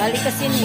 Balik ke sini.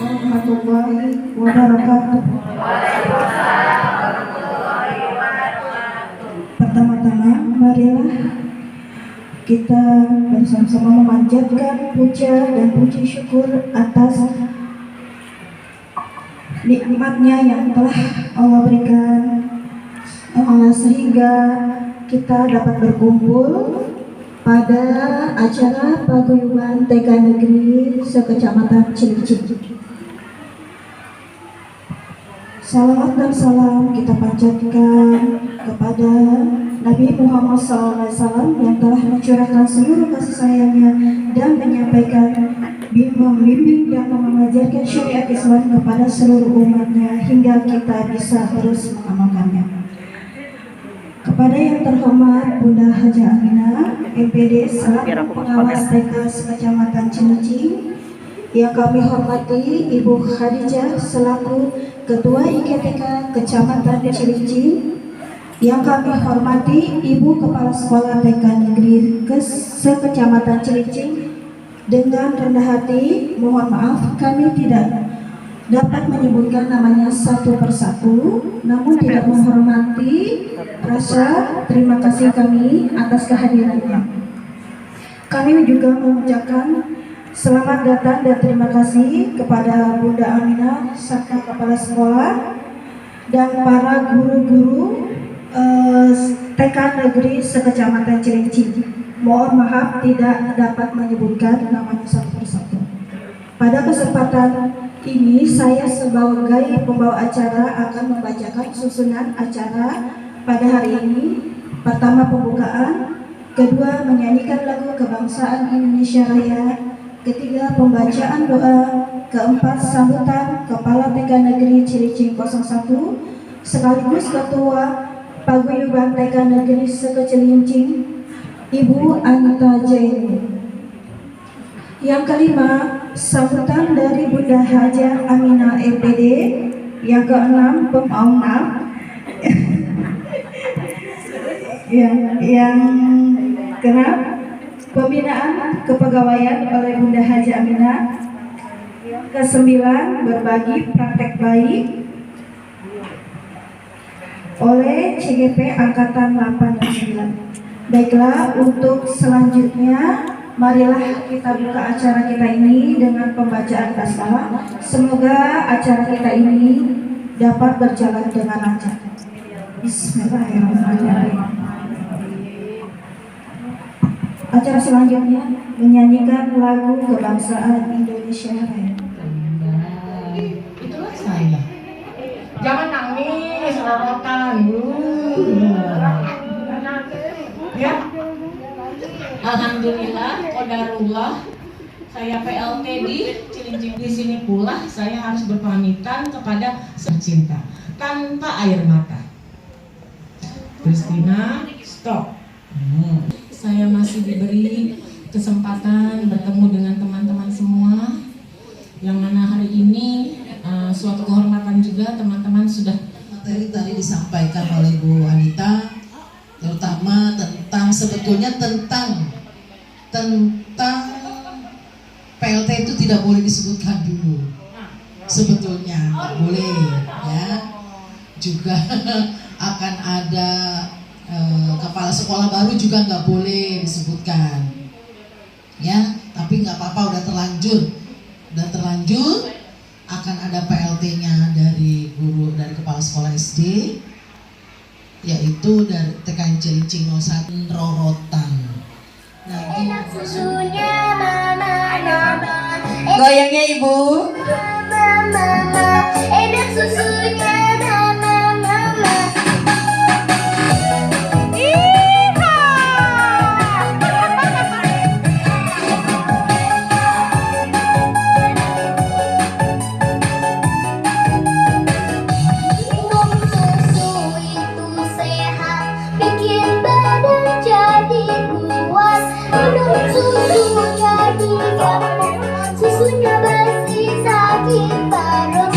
Warahmatullahi wabarakatuh. Pertama-tama, marilah kita bersama-sama memanjatkan puja dan puji syukur atas nikmatnya yang telah Allah berikan, sehingga kita dapat berkumpul pada acara paguyuban TK Negeri sekecamatan Cilincing. Salawat dan salam kita panjatkan kepada Nabi Muhammad SAW yang telah mencurahkan seluruh kasih sayangnya dan menyampaikan bimbing dan mengajarkan syariat Islam kepada seluruh umatnya hingga kita bisa terus mengamalkannya. Kepada yang terhormat Bunda Haja Aminah, MPD selaku pengawas TK sekecamatan Cilincing, yang kami hormati Ibu Khadijah selaku Ketua IKTK Kecamatan Cilincing, yang kami hormati Ibu Kepala Sekolah TK Negeri Sekecamatan Cilincing, dengan rendah hati mohon maaf kami tidak dapat menyebutkan namanya satu persatu, namun tidak menghormati rasa terima kasih kami atas kehadirannya. Kami juga mengucapkan selamat datang dan terima kasih kepada Bunda Aminah serta kepala sekolah dan para guru-guru TK Negeri sekecamatan Cilincing. Mohon maaf tidak dapat menyebutkan namanya satu persatu. Pada kesempatan ini saya sebagai pembawa acara akan membacakan susunan acara pada hari ini. Pertama pembukaan, kedua menyanyikan lagu kebangsaan Indonesia Raya, ketiga pembacaan doa, keempat sambutan Kepala TK Negeri Cilincing 01 sekaligus Ketua Paguyuban TK Negeri Sekecilincing, Ibu Anita Jaini. Yang kelima, sambutan dari Bunda Hajah Aminah MPD. Yang keenam, yang keenam, pembinaan kepegawaian oleh Bunda Hajah Aminah. Yang kesembilan, berbagi praktek baik oleh CGP Angkatan 8 dan 9. Baiklah, untuk selanjutnya marilah kita buka acara kita ini dengan pembacaan basmalah. Semoga acara kita ini dapat berjalan dengan lancar. Bismillahirrahmanirrahim. Acara selanjutnya menyanyikan lagu kebangsaan Indonesia Raya. Itulah saya. Jangan nangis, rorotan. Ya. Alhamdulillah, qadarullah. Saya PLT di Cilincing. Di sini pula saya harus berpamitan kepada cinta tanpa air mata. Kristina, stop. Saya masih diberi kesempatan bertemu dengan teman-teman semua, yang mana hari ini suatu kehormatan juga teman-teman sudah materi tadi disampaikan oleh Bu Anita, terutama tentang PLT itu tidak boleh disebutkan dulu. Sebetulnya nggak boleh, ya. Juga akan ada kepala sekolah baru juga nggak boleh disebutkan, ya. Tapi nggak apa-apa, udah terlanjur akan ada PLT-nya dari guru, dari kepala sekolah SD, yaitu dari TK Cilincing 01 rorotan. Enak susunya mama. Goyangnya Ibu. Mama. Enak susunya mama. Minum susu itu sehat, bikin badan jadi kuat. Minum susu jadi gampang, susunya bersih sakit perut.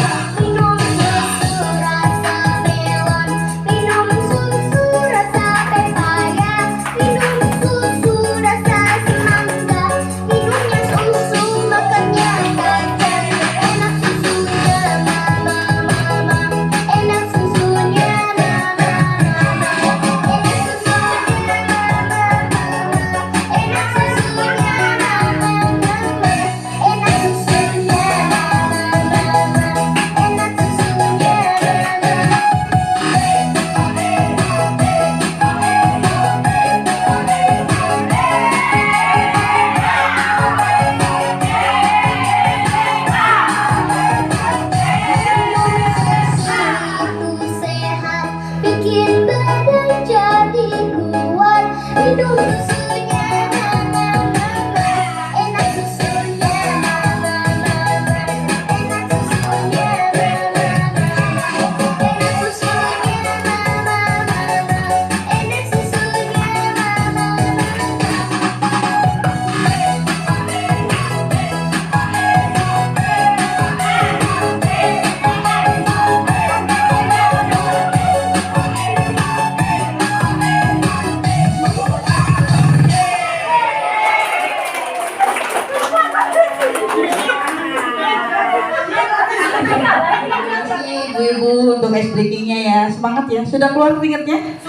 ice breakingnya ya. Semangat ya. Sudah keluar keringatnya?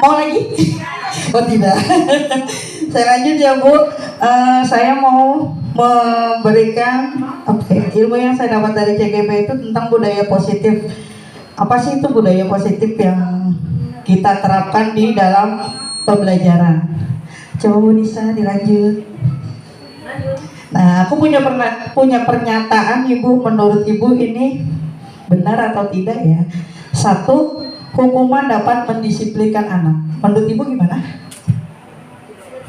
Mau lagi? Oh tidak. Saya lanjut ya Bu. Saya mau memberikan ilmu yang saya dapat dari CGP itu tentang budaya positif. Apa sih itu budaya positif yang kita terapkan di dalam pembelajaran? Coba Bu Nisa dilanjut. Nah, aku punya pernyataan Ibu, menurut Ibu ini benar atau tidak ya? Satu, hukuman dapat mendisiplinkan anak. Menurut Ibu gimana?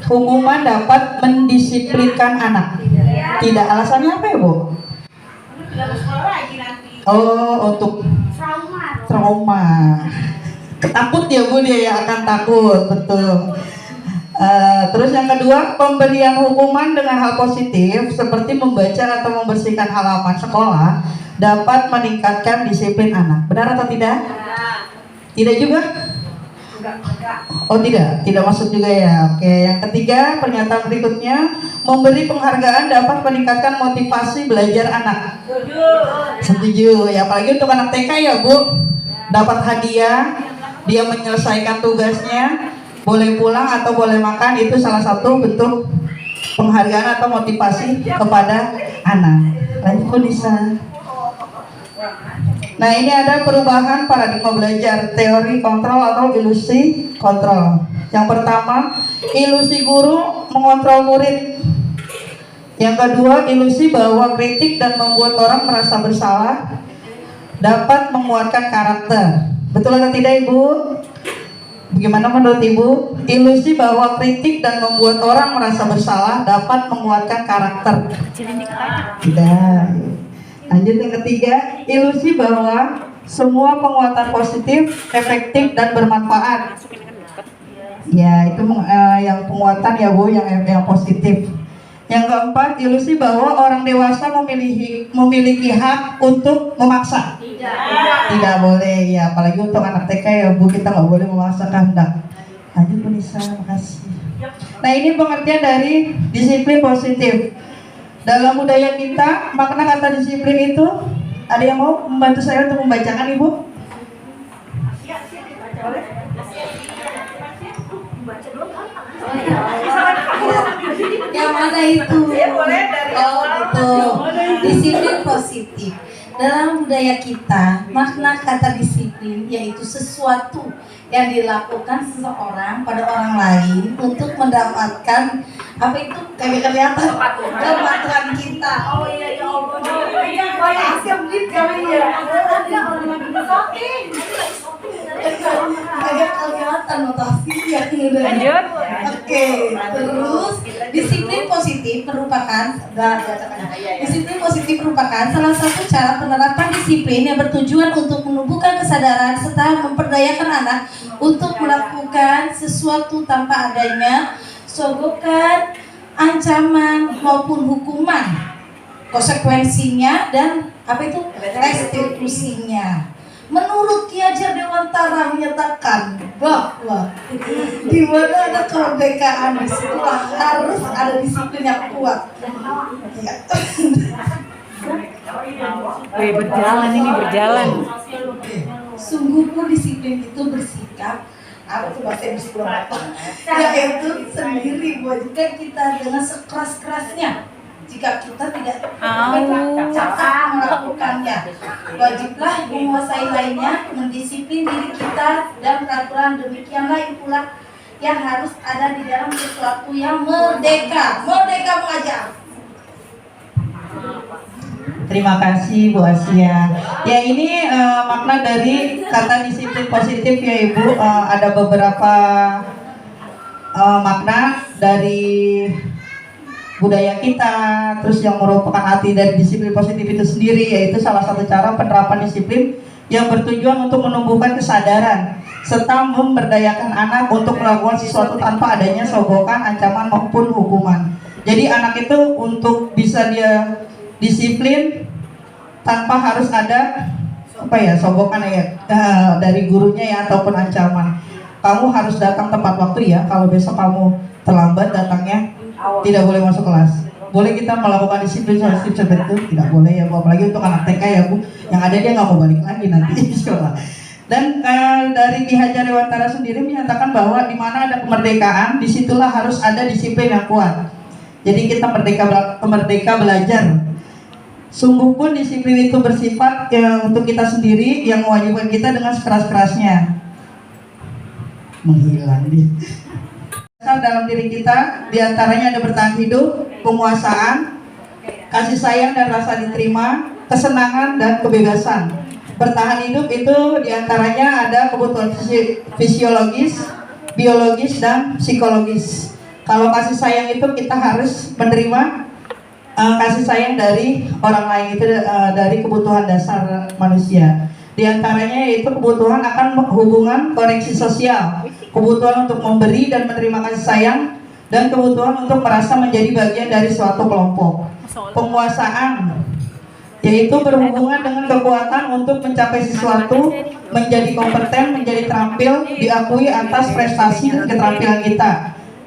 Hukuman dapat mendisiplinkan anak. Tidak, alasannya apa ya Bu? Oh, untuk trauma. Takut ya Bu, dia ya akan takut, betul. Terus yang kedua, pemberian hukuman dengan hal positif seperti membaca atau membersihkan halaman sekolah dapat meningkatkan disiplin anak. Benar atau tidak? Tidak juga? Oh tidak masuk juga ya. Oke, yang ketiga, pernyataan berikutnya, memberi penghargaan dapat meningkatkan motivasi belajar anak. Setuju. Ya, apalagi untuk anak TK ya Bu, dapat hadiah, dia menyelesaikan tugasnya, boleh pulang atau boleh makan, itu salah satu bentuk penghargaan atau motivasi kepada anak. Lanjut Bu Nisa. Nah, ini ada perubahan paradigma belajar, teori kontrol atau ilusi kontrol. Yang pertama, ilusi guru mengontrol murid. Yang kedua, ilusi bahwa kritik dan membuat orang merasa bersalah dapat menguatkan karakter. Betul atau tidak Ibu? Bagaimana menurut Ibu? Ilusi bahwa kritik dan membuat orang merasa bersalah dapat menguatkan karakter. Tidak. Lanjut yang ketiga, ilusi bahwa semua penguatan positif, efektif dan bermanfaat. Ya, itu yang penguatan ya Bu, yang positif. Yang keempat, ilusi bahwa orang dewasa memiliki hak untuk memaksa. Tidak boleh ya, apalagi untuk anak TK ya Bu, kita nggak boleh memaksa kehendak. Lanjut Bu Nisa, makasih. Nah, ini pengertian dari disiplin positif. Dalam budaya kita, makna kata disiplin itu, ada yang mau membantu saya untuk membacakan Ibu? Yang mana itu? Oh, betul. Disiplin positif. Dalam budaya kita, makna kata disiplin yaitu sesuatu yang dilakukan seseorang pada orang lain untuk mendapatkan apa itu kayak kelihatan kepatuhan kita. Oh iya ya Allah. Kayak kelihatan notasinya. Lanjut. Oke, terus disiplin positif merupakan salah satu cara penerapan disiplin yang bertujuan untuk menumbuhkan kesadaran serta memperdayakan anak untuk melakukan sesuatu tanpa adanya sogokan, ancaman maupun hukuman, konsekuensinya dan apa itu restitusinya. Menurut Ki Hajar Dewantara menyatakan bahwa di mana ada kemerdekaan di situlah harus ada disiplin yang kuat. Berjalan. Sungguh pun disiplin itu bersikap apa tuh bahasa Inggris belum apa, yaitu sendiri mewajibkan kita dengan sekeras-kerasnya. Jika kita tidak cakap melakukannya, wajiblah menguasai lainnya, mendisiplin diri kita, dan peraturan demikian lain pula yang harus ada di dalam sesuatu yang merdeka mengajar. Terima kasih Bu Asia. Ya, ini makna dari kata disiplin positif ya Ibu. Ada beberapa makna dari budaya kita, terus yang merupakan arti dari disiplin positif itu sendiri, yaitu salah satu cara penerapan disiplin yang bertujuan untuk menumbuhkan kesadaran serta memberdayakan anak untuk melakukan sesuatu tanpa adanya sogokan, ancaman maupun hukuman. Jadi anak itu untuk bisa dia disiplin tanpa harus ada sogokan ya dari gurunya ya ataupun ancaman. Kamu harus datang tepat waktu ya, kalau besok kamu terlambat datangnya tidak boleh masuk kelas. boleh kita melakukan disiplin seperti itu, tidak boleh ya Bu, apalagi untuk anak TK ya Bu, yang ada dia nggak mau balik lagi nanti di sekolah. Dan dari pihak Jarewantara sendiri menyatakan bahwa di mana ada kemerdekaan, disitulah harus ada disiplin yang kuat. Jadi kita merdeka belajar. Sungguh pun disiplin itu bersifat untuk kita sendiri yang mewajibkan kita dengan sekeras-kerasnya. Menghilang dia. Dalam diri kita, diantaranya ada bertahan hidup, penguasaan, kasih sayang dan rasa diterima, kesenangan dan kebebasan. Bertahan hidup itu diantaranya ada kebutuhan fisiologis, biologis, dan psikologis. Kalau kasih sayang itu kita harus menerima kasih sayang dari orang lain, itu dari kebutuhan dasar manusia. Di antaranya yaitu kebutuhan akan hubungan koneksi sosial, kebutuhan untuk memberi dan menerima kasih sayang, dan kebutuhan untuk merasa menjadi bagian dari suatu kelompok. Penguasaan yaitu berhubungan dengan kekuatan untuk mencapai sesuatu, menjadi kompeten, menjadi terampil, diakui atas prestasi dan keterampilan kita,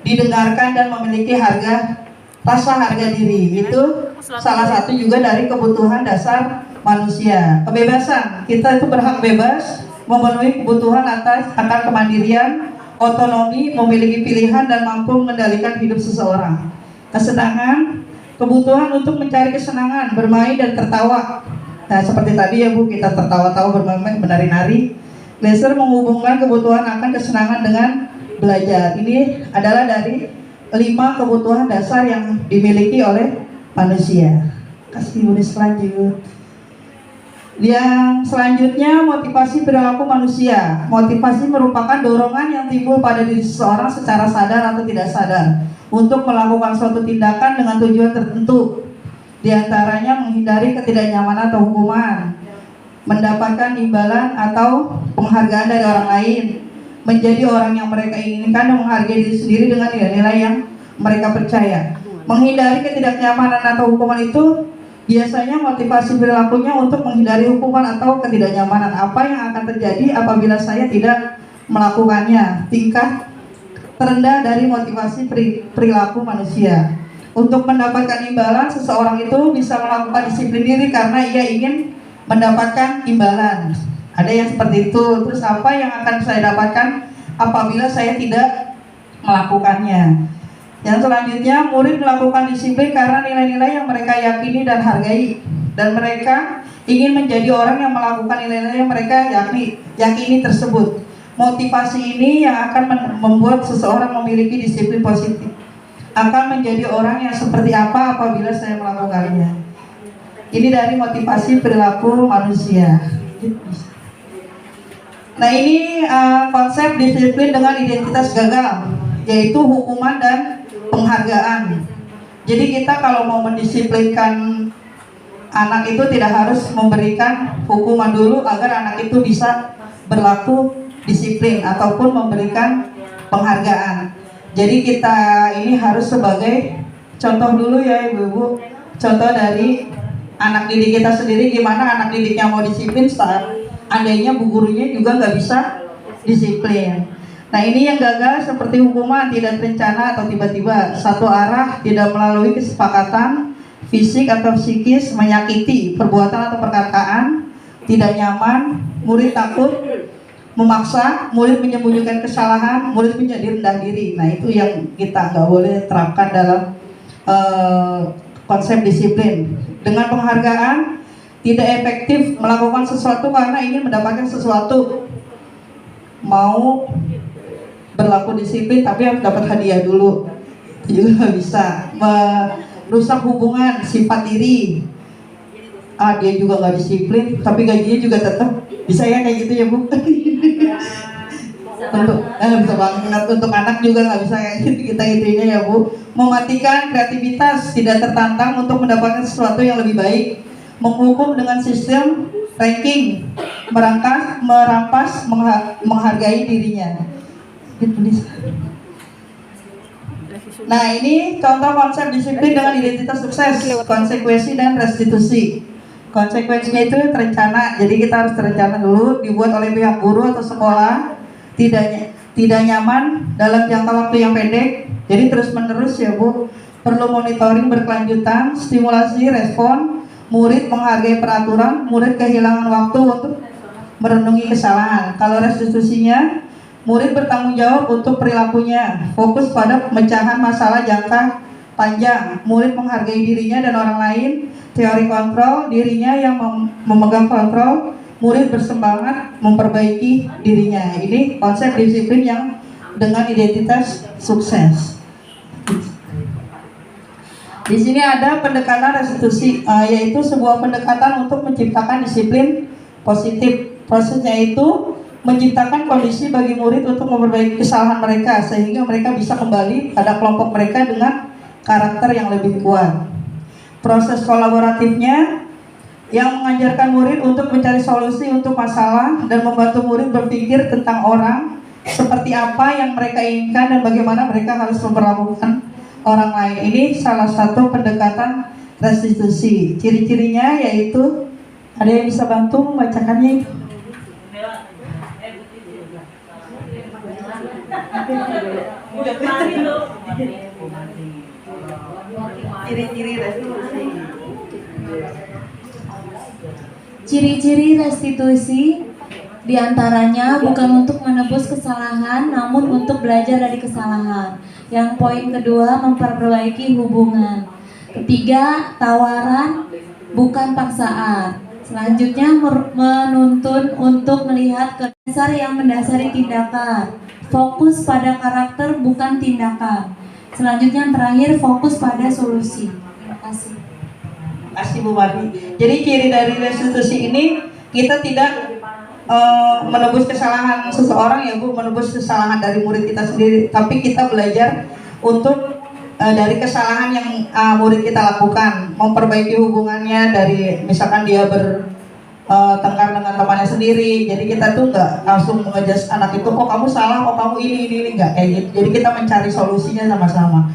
didengarkan dan memiliki rasa harga diri. Itu salah satu juga dari kebutuhan dasar manusia. Kebebasan, kita itu berhak bebas, memenuhi kebutuhan akan kemandirian, otonomi, memiliki pilihan dan mampu mengendalikan hidup seseorang. Kesenangan, kebutuhan untuk mencari kesenangan, bermain dan tertawa. Nah, seperti tadi ya Bu, kita tertawa-tawa, bermain, menari-nari. Gleiser menghubungkan kebutuhan akan kesenangan dengan belajar. Ini adalah dari 5 kebutuhan dasar yang dimiliki oleh manusia. Kasih unit selanjut. Yang selanjutnya, motivasi perilaku manusia. Motivasi merupakan dorongan yang timbul pada diri seseorang secara sadar atau tidak sadar untuk melakukan suatu tindakan dengan tujuan tertentu. Di antaranya menghindari ketidaknyamanan atau hukuman, mendapatkan imbalan atau penghargaan dari orang lain, menjadi orang yang mereka inginkan dan menghargai diri sendiri dengan nilai-nilai yang mereka percaya. Menghindari ketidaknyamanan atau hukuman itu biasanya motivasi perilakunya untuk menghindari hukuman atau ketidaknyamanan. Apa yang akan terjadi apabila saya tidak melakukannya? Tingkat terendah dari motivasi perilaku manusia. Untuk mendapatkan imbalan, seseorang itu bisa melakukan disiplin diri karena ia ingin mendapatkan imbalan. Ada yang seperti itu. Terus apa yang akan saya dapatkan apabila saya tidak melakukannya? Yang selanjutnya, murid melakukan disiplin karena nilai-nilai yang mereka yakini dan hargai, dan mereka ingin menjadi orang yang melakukan nilai-nilai yang mereka yakini tersebut. Motivasi ini yang akan membuat seseorang memiliki disiplin positif. Akan menjadi orang yang seperti apa apabila saya melakukannya. Ini dari motivasi perilaku manusia. Nah, ini konsep disiplin dengan identitas gagal, yaitu hukuman dan penghargaan. Jadi kita kalau mau mendisiplinkan anak itu tidak harus memberikan hukuman dulu agar anak itu bisa berlaku disiplin ataupun memberikan penghargaan. Jadi kita ini harus sebagai contoh dulu ya Ibu-ibu, contoh dari anak didik kita sendiri, gimana anak didiknya mau disiplin saat andainya bu gurunya juga nggak bisa disiplin. Nah, ini yang gagal seperti hukuman tidak terencana atau tiba-tiba, satu arah, tidak melalui kesepakatan, fisik atau psikis, menyakiti, perbuatan atau perkataan, tidak nyaman, murid takut, memaksa, murid menyembunyikan kesalahan, murid menjadi rendah diri. Nah, itu yang kita nggak boleh terapkan dalam konsep disiplin. Dengan penghargaan, tidak efektif melakukan sesuatu karena ingin mendapatkan sesuatu. Mau berlaku disiplin tapi harus dapat hadiah dulu, itu juga nggak bisa. Merusak hubungan, sifat diri. Dia juga nggak disiplin tapi gajinya juga tetap bisa ya kayak gitu ya Bu. Bisa banget. Untuk anak juga nggak bisa kayak gitu, kita intinya ya Bu. Mematikan kreativitas, tidak tertantang untuk mendapatkan sesuatu yang lebih baik. Menghukum dengan sistem ranking, merampas, menghargai dirinya. Nah, ini contoh konsep disiplin dengan identitas sukses, konsekuensi dan restitusi. Konsekuensinya itu terencana, jadi kita harus terencana dulu, dibuat oleh pihak guru atau sekolah, tidak nyaman dalam jangka waktu yang pendek, jadi terus menerus ya Bu. perlu monitoring berkelanjutan, stimulasi respon, murid menghargai peraturan, murid kehilangan waktu untuk merenungi kesalahan. Kalau restitusinya, murid bertanggung jawab untuk perilakunya, fokus pada pemecahan masalah jangka panjang, murid menghargai dirinya dan orang lain, teori kontrol, dirinya yang memegang kontrol, murid bersemangat memperbaiki dirinya. Ini konsep disiplin yang dengan identitas sukses. Di sini ada pendekatan restitusi, yaitu sebuah pendekatan untuk menciptakan disiplin positif. Prosesnya itu menciptakan kondisi bagi murid untuk memperbaiki kesalahan mereka sehingga mereka bisa kembali pada kelompok mereka dengan karakter yang lebih kuat. Proses kolaboratifnya yang mengajarkan murid untuk mencari solusi untuk masalah dan membantu murid berpikir tentang orang seperti apa yang mereka inginkan dan bagaimana mereka harus memperlakukan orang lain. Ini salah satu pendekatan restitusi. Ciri-cirinya yaitu, ada yang bisa bantu membacakannya? Ciri-ciri restitusi. Ciri-ciri restitusi diantaranya bukan untuk menebus kesalahan, namun untuk belajar dari kesalahan. Yang poin kedua, memperbaiki hubungan. Ketiga, tawaran bukan paksaan. Selanjutnya, menuntun untuk melihat ke dasar yang mendasari tindakan. Fokus pada karakter bukan tindakan. Selanjutnya, yang terakhir, fokus pada solusi. Terima kasih. Terima kasih Bu Marni. Jadi ciri dari restitusi ini, kita tidak menebus kesalahan seseorang ya Bu, menebus kesalahan dari murid kita sendiri, tapi kita belajar untuk dari kesalahan yang murid kita lakukan, memperbaiki hubungannya dari misalkan dia bertengkar dengan temannya sendiri. Jadi kita tuh nggak langsung mengejas anak itu, oh kamu salah, oh kamu ini nggak kayak gitu. Jadi kita mencari solusinya sama-sama.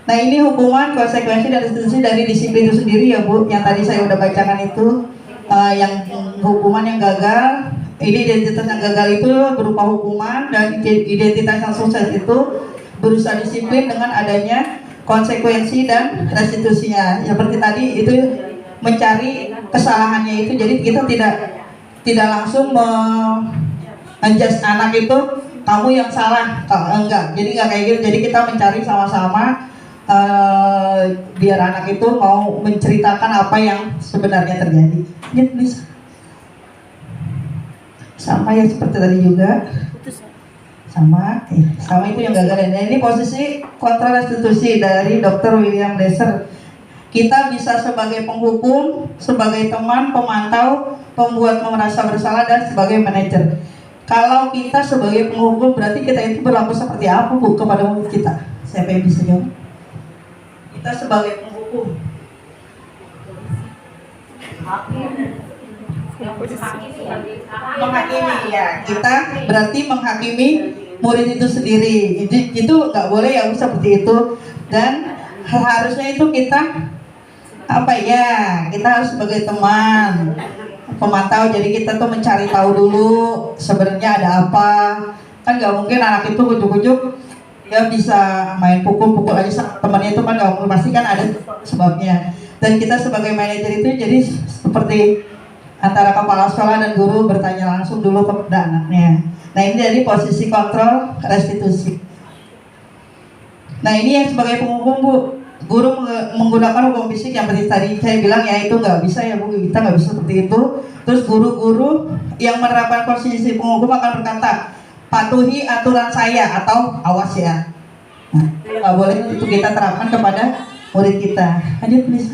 Nah ini hukuman, konsekuensi dan restitusi dari disiplin itu sendiri ya Bu, yang tadi saya udah bacakan itu. Yang hukuman yang gagal, ini identitas yang gagal itu berupa hukuman, dan identitas yang sukses itu berusaha disiplin dengan adanya konsekuensi dan restitusinya. Seperti tadi itu mencari kesalahannya itu, jadi kita tidak langsung menjudge anak itu kamu yang salah, enggak. Jadi enggak kayak gitu. Jadi kita mencari sama-sama biar anak itu mau menceritakan apa yang sebenarnya terjadi. Ya, please. Sama ya seperti tadi juga. Sama itu yang gagal. Nah, ini posisi kontra restitusi dari Dr. William Lesser. Kita bisa sebagai penghukum, sebagai teman, pemantau, pembuat merasa bersalah, dan sebagai manajer. Kalau kita sebagai penghukum, berarti kita itu berlaku seperti apa Bu kepada murid kita? Siapa yang bisa jawab? Kita sebagai penghukum, menghakimi ya, kita berarti menghakimi murid itu sendiri. Itu nggak boleh ya Bu seperti itu. Dan harusnya itu kita kita harus sebagai teman, pemantau. Jadi kita tuh mencari tahu dulu sebenarnya ada apa. Kan nggak mungkin anak itu ujuk-ujuk dia bisa main pukul aja sama temannya, itu kan nggak mungkin, pasti kan ada sebabnya. Dan kita sebagai manajer itu jadi seperti antara kepala sekolah dan guru bertanya langsung dulu kepada anaknya. Nah ini jadi posisi kontrol restitusi. Nah ini yang sebagai penghukum Bu, guru menggunakan hukum fisik yang seperti tadi saya bilang ya, itu nggak bisa ya Bu, kita nggak bisa seperti itu. Terus guru-guru yang menerapkan posisi penghukum akan berkata, patuhi aturan saya atau awas ya. Nah, nggak boleh itu kita terapkan kepada murid kita. Lanjut please.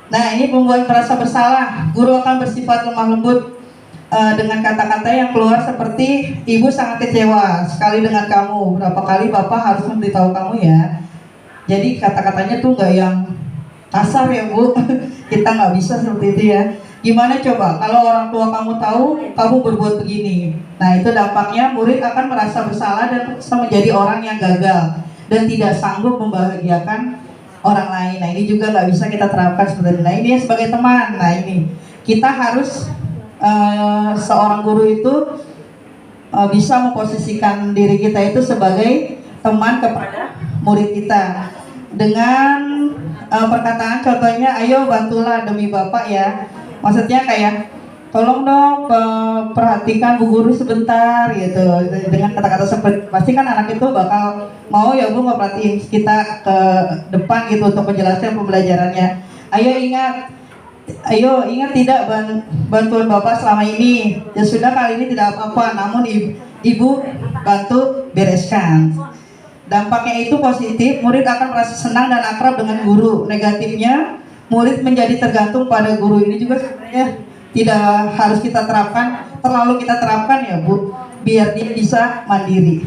Nah ini pembuat merasa bersalah. Guru akan bersifat lemah lembut dengan kata-kata yang keluar seperti, ibu sangat kecewa sekali dengan kamu. Berapa kali bapak harus memberitahu kamu ya. Jadi kata-katanya tuh nggak yang kasar ya Bu. Kita nggak bisa seperti itu ya. Gimana coba kalau orang tua kamu tahu kamu berbuat begini? Nah itu dampaknya murid akan merasa bersalah dan menjadi orang yang gagal dan tidak sanggup membahagiakan orang lain. Nah ini juga nggak bisa kita terapkan sebenarnya. Nah ini sebagai teman. Nah ini kita harus seorang guru itu bisa memposisikan diri kita itu sebagai teman kepada murid kita dengan perkataan contohnya, ayo bantulah demi Bapak ya. Maksudnya kayak tolong dong perhatikan Bu Guru sebentar gitu. Dengan kata-kata seperti pasti kan anak itu bakal mau ya Bu ngeperhatiin kita ke depan gitu untuk menjelaskan pembelajarannya. Ayo ingat tidak bantuan Bapak selama ini. Ya sudah, kali ini tidak apa-apa, namun Ibu bantu bereskan. Dampaknya itu positif, murid akan merasa senang dan akrab dengan guru. Negatifnya, murid menjadi tergantung pada guru. Ini juga sebenarnya tidak harus kita terapkan, terlalu kita terapkan ya Bu, biar dia bisa mandiri.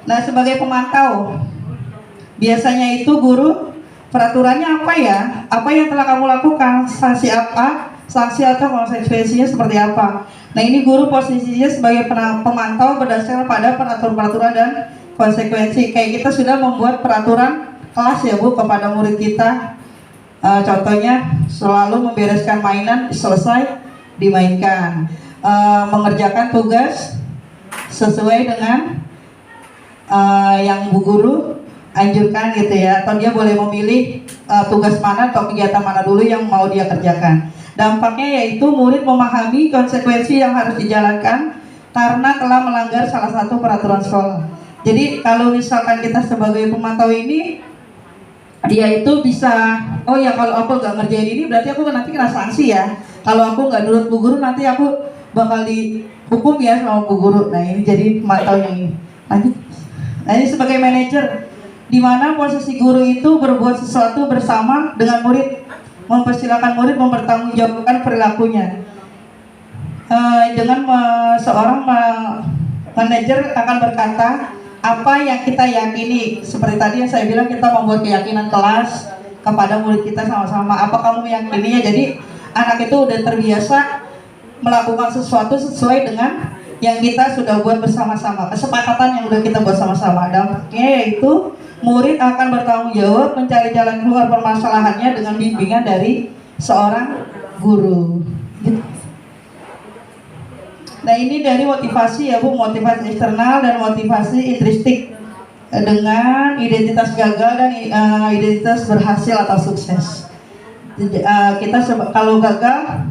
Nah, sebagai pemantau, biasanya itu guru peraturannya apa ya? Apa yang telah kamu lakukan? Sanksi apa? Sanksi atau konsekuensinya seperti apa? Nah, ini guru posisinya sebagai pemantau berdasarkan pada peraturan-peraturan dan konsekuensi. Kayak kita sudah membuat peraturan kelas ya Bu kepada murid kita. Contohnya selalu membereskan mainan, selesai dimainkan. Mengerjakan tugas sesuai dengan yang Bu Guru anjurkan gitu ya, atau dia boleh memilih tugas mana atau kegiatan mana dulu yang mau dia kerjakan. Dampaknya yaitu murid memahami konsekuensi yang harus dijalankan karena telah melanggar salah satu peraturan sekolah. Jadi kalau misalkan kita sebagai pemantau ini, dia itu bisa, oh ya kalau aku nggak ngerjain ini berarti aku nanti kena sanksi ya. Kalau aku nggak nurut Bu Guru nanti aku bakal dihukum ya sama Bu Guru. Nah ini jadi pemantau yang ini. Lanjut. Nah ini sebagai manajer, di mana posisi guru itu berbuat sesuatu bersama dengan murid, mempersilahkan murid mempertanggungjawabkan perilakunya. Dengan seorang manajer akan berkata apa yang kita yakini, seperti tadi yang saya bilang, kita membuat keyakinan kelas kepada murid kita sama-sama. Apa kamu meyakininya? Jadi anak itu udah terbiasa melakukan sesuatu sesuai dengan yang kita sudah buat bersama-sama, kesepakatan yang udah kita buat sama-sama. Dampaknya yaitu murid akan bertanggung jawab mencari jalan keluar permasalahannya dengan bimbingan dari seorang guru. Nah ini dari motivasi ya Bu, motivasi eksternal dan motivasi intrinsik dengan identitas gagal dan identitas berhasil atau sukses. Kita kalau gagal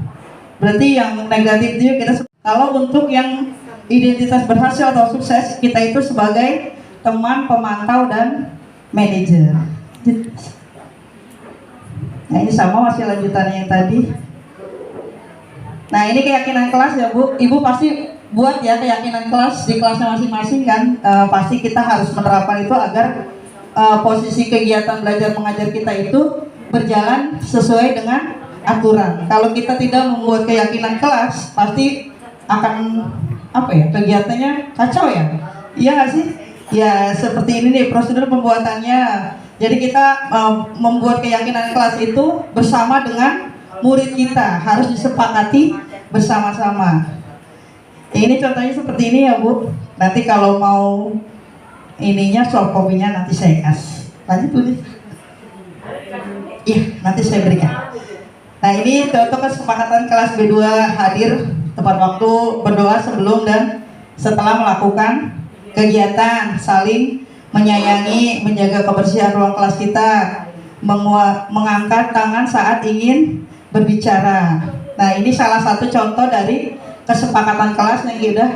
berarti yang negatif itu kita. Kalau untuk yang identitas berhasil atau sukses, kita itu sebagai teman, pemantau dan manajer. Nah ini sama masih lanjutannya yang tadi. Nah ini keyakinan kelas ya Bu, Ibu pasti buat ya keyakinan kelas di kelasnya masing-masing kan. Pasti kita harus menerapkan itu agar posisi kegiatan belajar mengajar kita itu berjalan sesuai dengan aturan. Kalau kita tidak membuat keyakinan kelas, pasti akan apa ya, kegiatannya kacau ya. Iya nggak sih? Ya seperti ini nih prosedur pembuatannya. Jadi kita membuat keyakinan kelas itu bersama dengan murid kita, harus disepakati bersama-sama. Ini contohnya seperti ini ya Bu. Nanti kalau mau ininya soft copy-nya nanti saya kasih. Lanjut tulis. Iya, nanti saya berikan. Nah ini contoh kesepakatan kelas B2 hadir tepat waktu, berdoa sebelum dan setelah melakukan kegiatan, saling menyayangi, menjaga kebersihan ruang kelas kita, mengangkat tangan saat ingin berbicara. Nah ini salah satu contoh dari kesepakatan kelas yang sudah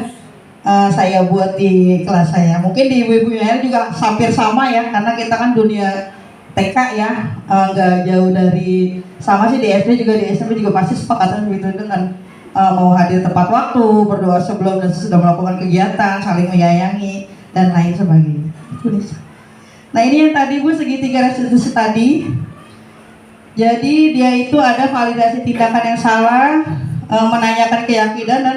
saya buat di kelas saya. Mungkin di ibu-ibu yang juga hampir sama ya, karena kita kan dunia TK ya, nggak jauh dari sama sih. Di SD juga, di SMP juga pasti sepakatan begitu dengan mau hadir tepat waktu, berdoa sebelum dan sesudah melakukan kegiatan, saling menyayangi dan lain sebagainya. Nah ini yang tadi Bu, segitiga restitusi tadi. Jadi dia itu ada validasi tindakan yang salah, menanyakan keyakinan dan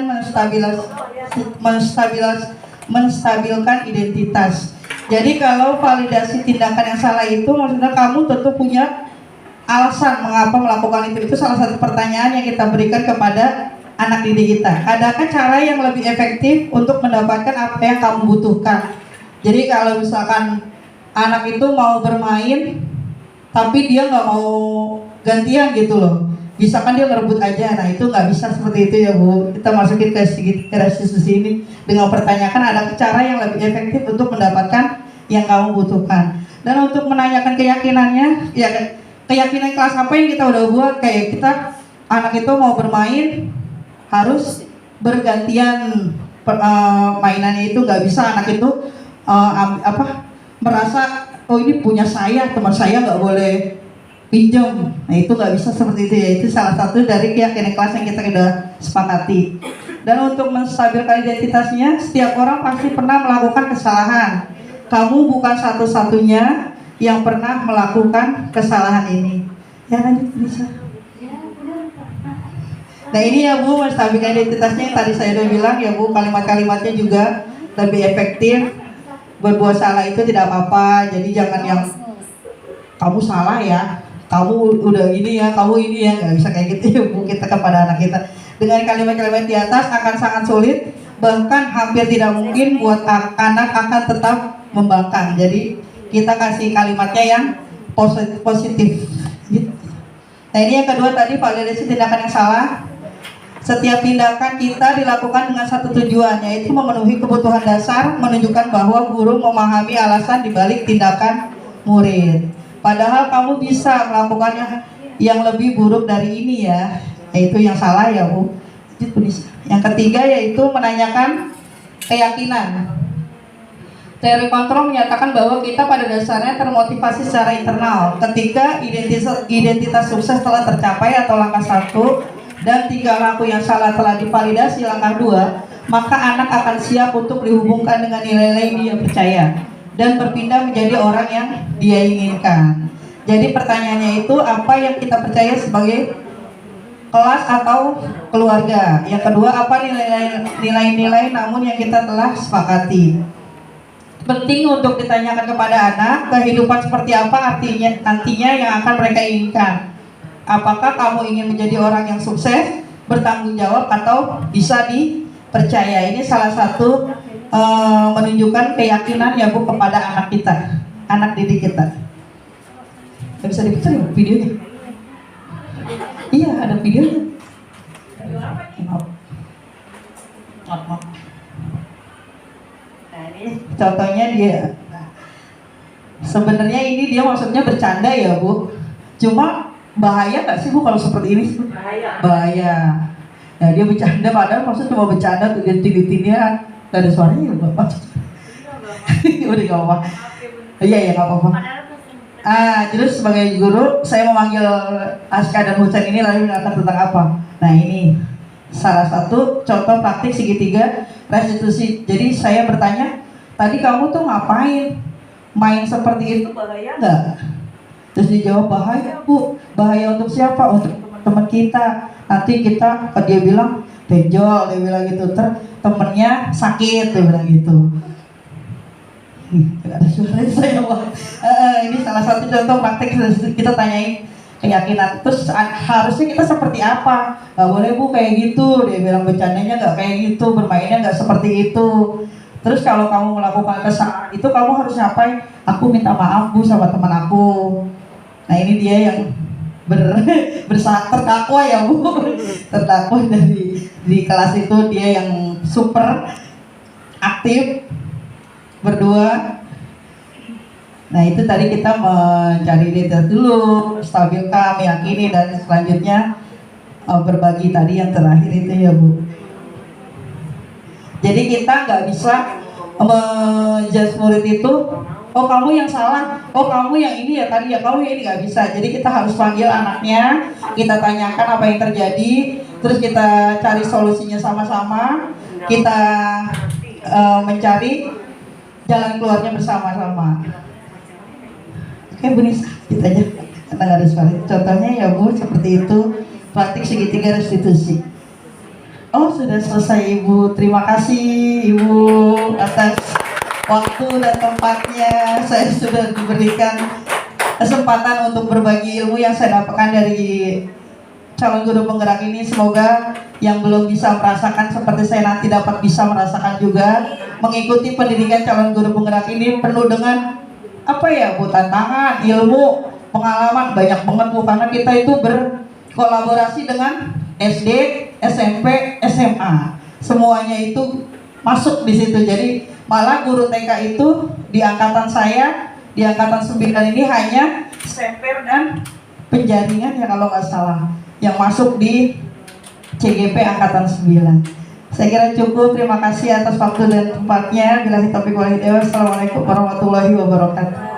menstabilkan identitas. Jadi kalau validasi tindakan yang salah itu maksudnya kamu tentu punya alasan mengapa melakukan itu. Itu salah satu pertanyaan yang kita berikan kepada anak didik kita. Adakah cara yang lebih efektif untuk mendapatkan apa yang kamu butuhkan? Jadi kalau misalkan anak itu mau bermain tapi dia nggak mau gantian gitu loh, bisa kan dia ngerebut aja. Nah itu nggak bisa seperti itu ya Bu. Kita masukin ke restitusi ini dengan pertanyakan ada cara yang lebih efektif untuk mendapatkan yang kamu butuhkan. Dan untuk menanyakan keyakinannya, ya keyakinan kelas apa yang kita udah buat, kayak kita anak itu mau bermain harus bergantian mainannya, itu nggak bisa anak itu merasa oh ini punya saya, teman saya nggak boleh pinjam. Nah itu nggak bisa seperti itu ya. Itu salah satu dari keyakinan kelas yang kita sudah sepakati. Dan untuk menstabilkan identitasnya, setiap orang pasti pernah melakukan kesalahan. Kamu bukan satu-satunya yang pernah melakukan kesalahan ini. Ya lanjut bisa. Nah ini ya Bu, menstabilkan identitasnya yang tadi saya udah bilang ya Bu, kalimat-kalimatnya juga lebih efektif. Berbuat salah itu tidak apa-apa, jadi jangan yang kamu salah ya, kamu udah ini ya, kamu ini ya, nggak bisa kayak gitu ya Bu kita kepada anak kita. Dengan kalimat-kalimat di atas akan sangat sulit, bahkan hampir tidak mungkin buat anak akan tetap membangkang. Jadi kita kasih kalimatnya yang positif. Gitu. Nah ini yang kedua tadi validasi tindakan yang salah. Setiap tindakan kita dilakukan dengan satu tujuan, yaitu memenuhi kebutuhan dasar, menunjukkan bahwa guru memahami alasan dibalik tindakan murid. Padahal kamu bisa melakukannya yang lebih buruk dari ini ya, yaitu yang salah ya Bu. Yang ketiga yaitu menanyakan keyakinan. Teori kontrol menyatakan bahwa kita pada dasarnya termotivasi secara internal ketika identitas sukses telah tercapai atau langkah 1 dan 3 laku yang salah telah divalidasi langkah 2, maka anak akan siap untuk dihubungkan dengan nilai-nilai dia percaya dan berpindah menjadi orang yang dia inginkan. Jadi pertanyaannya itu apa yang kita percaya sebagai kelas atau keluarga. Yang kedua, apa nilai-nilai namun yang kita telah sepakati. Penting untuk ditanyakan kepada anak, kehidupan seperti apa nantinya yang akan mereka inginkan. Apakah kamu ingin menjadi orang yang sukses, bertanggung jawab, atau bisa dipercaya? Ini salah satu menunjukkan keyakinan ya Bu kepada anak kita, anak didik kita. Gak bisa diputar ya videonya? Iya ada videonya. Maaf. Nah ini contohnya dia. Sebenarnya ini dia maksudnya bercanda ya Bu. Cuma bahaya nggak sih Bu kalau seperti ini? Bahaya. Ya dia bercanda padahal maksudnya cuma bercanda tuh dia nggak ada suaranya ya Bapak. Udah nggak apa-apa. Iya ya nggak apa-apa. Terus sebagai guru saya memanggil Aska dan Husen ini lalu mengatakan tentang apa? Nah ini salah satu contoh praktik segitiga restitusi. Jadi saya bertanya, tadi kamu tuh ngapain? Main seperti itu bahaya nggak? Terus dijawab bahaya Bu. Bahaya untuk siapa? Untuk teman kita. Nanti kita, dia bilang benjol, dia bilang gitu. Temennya sakit, dia bilang gitu. Ada suara saya Pak. Ini salah satu contoh praktik kita tanyain keyakinan. Terus harusnya kita seperti apa? Gak boleh Bu kayak gitu. Dia bilang bercandanya gak kayak gitu, bermainnya gak seperti itu. Terus kalau kamu melakukan kesalahan itu kamu harus ngapain? Aku minta maaf Bu sama teman aku. Nah ini dia yang terdakwa ya Bu. Terdakwa di kelas itu dia yang super aktif berdua. Nah itu tadi kita mencari data dulu, stabilkan, meyakini, dan selanjutnya berbagi tadi yang terakhir itu ya Bu. Jadi kita nggak bisa menjudge murid itu, oh kamu yang salah, oh kamu yang ini ya tadi ya, kamu yang ini, nggak bisa. Jadi kita harus panggil anaknya, kita tanyakan apa yang terjadi, terus kita cari solusinya sama-sama, kita mencari jalan keluarnya bersama-sama. Oke Bu Nisa, kita aja karena nggak ada suara. Contohnya ya Bu seperti itu, praktik segitiga restitusi. Oh sudah selesai Ibu, terima kasih Ibu atas waktu dan tempatnya. Saya sudah diberikan kesempatan untuk berbagi ilmu yang saya dapatkan dari calon guru penggerak ini. Semoga yang belum bisa merasakan seperti saya nanti dapat bisa merasakan juga. Mengikuti pendidikan calon guru penggerak ini penuh dengan apa ya Bu, tantangan, ilmu, pengalaman banyak banget Bu, karena kita itu kolaborasi dengan SD, SMP, SMA. Semuanya itu masuk di situ. Jadi malah guru TK itu di angkatan saya, di angkatan 9 ini hanya semper dan penjaringan ya kalau nggak salah yang masuk di CGP angkatan 9. Saya kira cukup. Terima kasih atas waktu dan tempatnya. Billahi taufiq wal hidayah. Assalamualaikum warahmatullahi wabarakatuh.